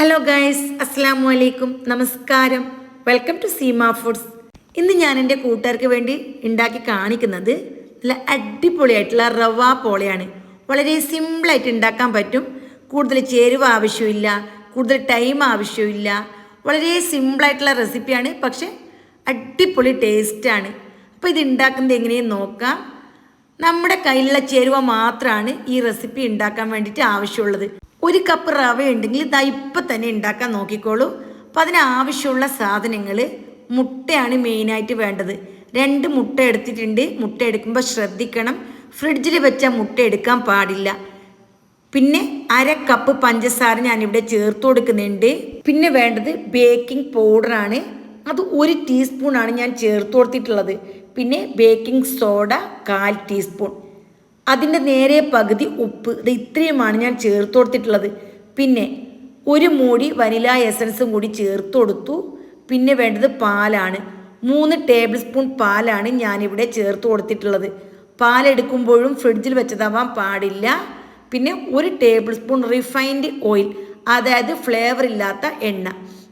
Hello guys, അസ്സലാമു അലൈക്കും, നമസ്കാരം. Welcome to Seema foods. ഇന്ന് ഞാൻ എൻ്റെ കൂട്ടുകാർക്ക് വേണ്ടി ഉണ്ടാക്കി കാണിക്കുന്നത് നല്ല അടിപൊളിയായിട്ടുള്ള റവ പോളയാണ്. വളരെ സിമ്പിളായിട്ട് ഉണ്ടാക്കാൻ പറ്റും. കൂടുതൽ ചേരുവ ആവശ്യമില്ല, കൂടുതൽ ടൈം ആവശ്യമില്ല. വളരെ സിമ്പിളായിട്ടുള്ള റെസിപ്പിയാണ്, പക്ഷേ അടിപൊളി ടേസ്റ്റാണ്. അപ്പോൾ ഇത് ഉണ്ടാക്കുന്നത് എങ്ങനെയെന്ന് നോക്കാം. നമ്മുടെ കയ്യിലുള്ള ചേരുവ മാത്രമാണ് ഈ റെസിപ്പി ഉണ്ടാക്കാൻ വേണ്ടിയിട്ട് ആവശ്യമുള്ളത്. ഒരു കപ്പ് റവ ഉണ്ടെങ്കിൽ ഇതാ ഇപ്പം തന്നെ ഉണ്ടാക്കാൻ നോക്കിക്കോളൂ. അപ്പോൾ അതിനാവശ്യമുള്ള സാധനങ്ങൾ: മുട്ടയാണ് മെയിനായിട്ട് വേണ്ടത്. 2 മുട്ട എടുത്തിട്ടുണ്ട്. മുട്ട എടുക്കുമ്പോൾ ശ്രദ്ധിക്കണം, ഫ്രിഡ്ജിൽ വെച്ച മുട്ട എടുക്കാൻ പാടില്ല. പിന്നെ 1/2 കപ്പ് പഞ്ചസാര ഞാനിവിടെ ചേർത്ത് കൊടുക്കുന്നുണ്ട്. പിന്നെ വേണ്ടത് ബേക്കിംഗ് പൗഡറാണ്. അത് 1 ടീസ്പൂണാണ് ഞാൻ ചേർത്ത് കൊടുത്തിട്ടുള്ളത്. പിന്നെ ബേക്കിംഗ് സോഡ 1/4 ടീസ്പൂൺ. അതിൻ്റെ നേരെ പകുതി ഉപ്പ്. ഇത് ഇത്രയുമാണ് ഞാൻ ചേർത്ത് കൊടുത്തിട്ടുള്ളത്. പിന്നെ 1 മൂടി വനില എസൻസും കൂടി ചേർത്ത് കൊടുത്തു. പിന്നെ വേണ്ടത് പാലാണ്. 3 ടേബിൾ സ്പൂൺ പാലാണ് ഞാനിവിടെ ചേർത്ത് കൊടുത്തിട്ടുള്ളത്. പാലെടുക്കുമ്പോഴും ഫ്രിഡ്ജിൽ വെച്ചതാവാൻ പാടില്ല. പിന്നെ 1 ടേബിൾ സ്പൂൺ റിഫൈൻഡ് ഓയിൽ, അതായത് ഫ്ലേവർ ഇല്ലാത്ത എണ്ണ.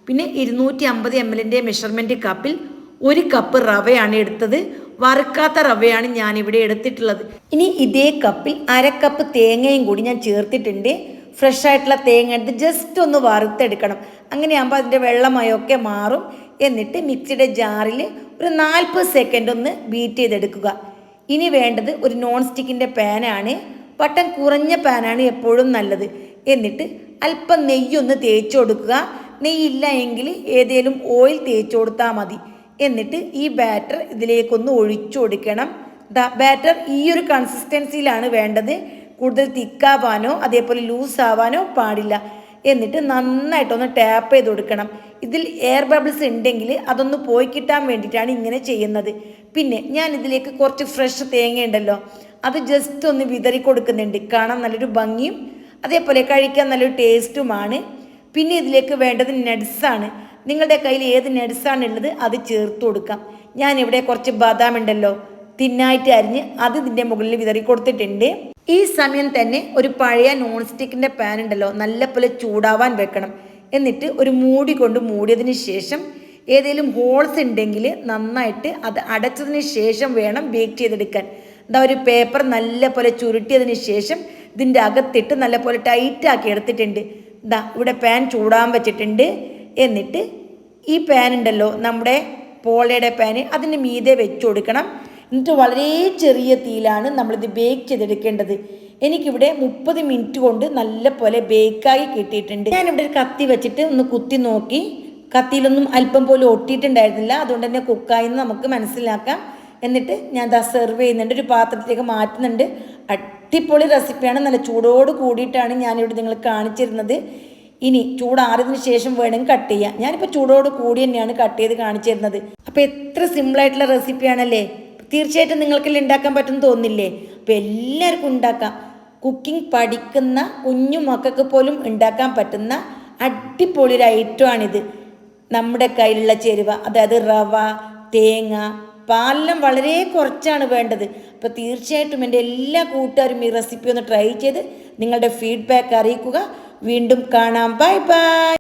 പിന്നെ 250 ml മെഷർമെൻറ്റ് കപ്പിൽ 1 കപ്പ് റവയാണ് എടുത്തത്. വറുക്കാത്ത റവയാണ് ഞാനിവിടെ എടുത്തിട്ടുള്ളത്. ഇനി ഇതേ കപ്പിൽ 1/2 കപ്പ് തേങ്ങയും കൂടി ഞാൻ ചേർത്തിട്ടുണ്ട്. ഫ്രഷ് ആയിട്ടുള്ള തേങ്ങ എടുത്ത് ജസ്റ്റ് ഒന്ന് വറുത്തെടുക്കണം. അങ്ങനെയാകുമ്പോൾ അതിൻ്റെ വെള്ളമയൊക്കെ മാറും. എന്നിട്ട് മിക്സിയുടെ ജാറിൽ ഒരു 40 സെക്കൻഡ് ഒന്ന് ബീറ്റ് ചെയ്തെടുക്കുക. ഇനി വേണ്ടത് ഒരു നോൺ സ്റ്റിക്കിൻ്റെ പാനാണ്. വട്ടം കുറഞ്ഞ പാനാണ് എപ്പോഴും നല്ലത്. എന്നിട്ട് അല്പം നെയ്യൊന്ന് തേച്ച് കൊടുക്കുക. നെയ്യില്ല എങ്കിൽ ഏതെങ്കിലും ഓയിൽ തേച്ച് കൊടുത്താൽ മതി. എന്നിട്ട് ഈ ബാറ്റർ ഇതിലേക്കൊന്ന് ഒഴിച്ചു കൊടുക്കണം. ബാറ്റർ ഈ ഒരു കൺസിസ്റ്റൻസിയിലാണ് വേണ്ടത്. കൂടുതൽ തിക്കാവാനോ അതേപോലെ ലൂസ് ആവാനോ പാടില്ല. എന്നിട്ട് നന്നായിട്ടൊന്ന് ടാപ്പ് ചെയ്ത് കൊടുക്കണം. ഇതിൽ എയർ ബബിൾസ് ഉണ്ടെങ്കിൽ അതൊന്ന് പോയി കിട്ടാൻ വേണ്ടിയിട്ടാണ് ഇങ്ങനെ ചെയ്യുന്നത്. പിന്നെ ഞാൻ ഇതിലേക്ക് കുറച്ച് ഫ്രഷ് തേങ്ങ ഉണ്ടല്ലോ, അത് ജസ്റ്റ് ഒന്ന് വിതറി കൊടുക്കുന്നുണ്ട്. കാണാൻ നല്ലൊരു ഭംഗിയും അതേപോലെ കഴിക്കാൻ നല്ലൊരു ടേസ്റ്റുമാണ്. പിന്നെ ഇതിലേക്ക് വേണ്ടത് നട്ട്സാണ്. നിങ്ങളുടെ കയ്യിൽ ഏത് നട്ട്സാണ് ഉള്ളത് അത് ചേർത്ത് കൊടുക്കാം. ഞാനിവിടെ കുറച്ച് ബദാം ഉണ്ടല്ലോ, തിന്നായിട്ട് അരിഞ്ഞ് അത് ഇതിൻ്റെ മുകളിൽ വിതറി കൊടുത്തിട്ടുണ്ട്. ഈ സമയം തന്നെ ഒരു പഴയ നോൺ സ്റ്റിക്കിൻ്റെ പാൻ ഉണ്ടല്ലോ, നല്ലപോലെ ചൂടാവാൻ വെക്കണം. എന്നിട്ട് ഒരു മൂടി കൊണ്ട് മൂടിയതിന് ശേഷം ഏതെങ്കിലും ഹോൾസ് ഉണ്ടെങ്കിൽ നന്നായിട്ട് അത് അടച്ചതിന് ശേഷം വേണം ബേക്ക് ചെയ്തെടുക്കാൻ. എന്താ ഒരു പേപ്പർ നല്ലപോലെ ചുരുട്ടിയതിന് ശേഷം ഇതിൻ്റെ അകത്തിട്ട് നല്ലപോലെ ടൈറ്റാക്കി എടുത്തിട്ടുണ്ട്. ഇതാ ഇവിടെ പാൻ ചൂടാൻ വെച്ചിട്ടുണ്ട്. എന്നിട്ട് ഈ പാൻ ഉണ്ടല്ലോ, നമ്മുടെ പോളയുടെ പാന്, അതിന് മീതെ വെച്ച് കൊടുക്കണം. എന്നിട്ട് വളരെ ചെറിയ തീയിലാണ് നമ്മളിത് ബേക്ക് ചെയ്തെടുക്കേണ്ടത്. എനിക്കിവിടെ 30 മിനിറ്റ് കൊണ്ട് നല്ലപോലെ ബേക്കായി കിട്ടിയിട്ടുണ്ട്. ഞാനിവിടെ ഒരു കത്തി വെച്ചിട്ട് ഒന്ന് കുത്തി നോക്കി. കത്തിയിലൊന്നും അല്പം പോലും ഒട്ടിയിട്ടുണ്ടായിരുന്നില്ല. അതുകൊണ്ട് തന്നെ കുക്കായെന്ന് നമുക്ക് മനസ്സിലാക്കാം. എന്നിട്ട് ഞാൻ ദാ സെർവ് ചെയ്യുന്നുണ്ട്, ഒരു പാത്രത്തിലേക്ക് മാറ്റുന്നുണ്ട്. അടിപൊളി റെസിപ്പിയാണ്. നല്ല ചൂടോട് കൂടിയിട്ടാണ് ഞാനിവിടെ നിങ്ങൾ കാണിച്ചിരുന്നത്. ഇനി ചൂടാറിയതിന് ശേഷം വേണമെങ്കിൽ കട്ട് ചെയ്യാം. ഞാനിപ്പോൾ ചൂടോട് കൂടി തന്നെയാണ് കട്ട് ചെയ്ത് കാണിച്ചു തരുന്നത്. അപ്പോൾ എത്ര സിമ്പിളായിട്ടുള്ള റെസിപ്പിയാണല്ലേ. തീർച്ചയായിട്ടും നിങ്ങൾക്കെല്ലാം ഉണ്ടാക്കാൻ പറ്റുമെന്ന് തോന്നില്ലേ? അപ്പോൾ എല്ലാവർക്കും ഉണ്ടാക്കാം. കുക്കിംഗ് പഠിക്കുന്ന കുഞ്ഞു മക്കൾക്ക് പോലും ഉണ്ടാക്കാൻ പറ്റുന്ന അടിപൊളി ഒരു ഐറ്റമാണിത്. നമ്മുടെ കയ്യിലുള്ള ചേരുവ, അതായത് റവ, തേങ്ങ, പാലെല്ലാം വളരെ കുറച്ചാണ് വേണ്ടത്. അപ്പോൾ തീർച്ചയായിട്ടും എൻ്റെ എല്ലാ കൂട്ടുകാരും ഈ റെസിപ്പി ഒന്ന് ട്രൈ ചെയ്ത് നിങ്ങളുടെ ഫീഡ്ബാക്ക് അറിയിക്കുക. വീണ്ടും കാണാം. Bye bye.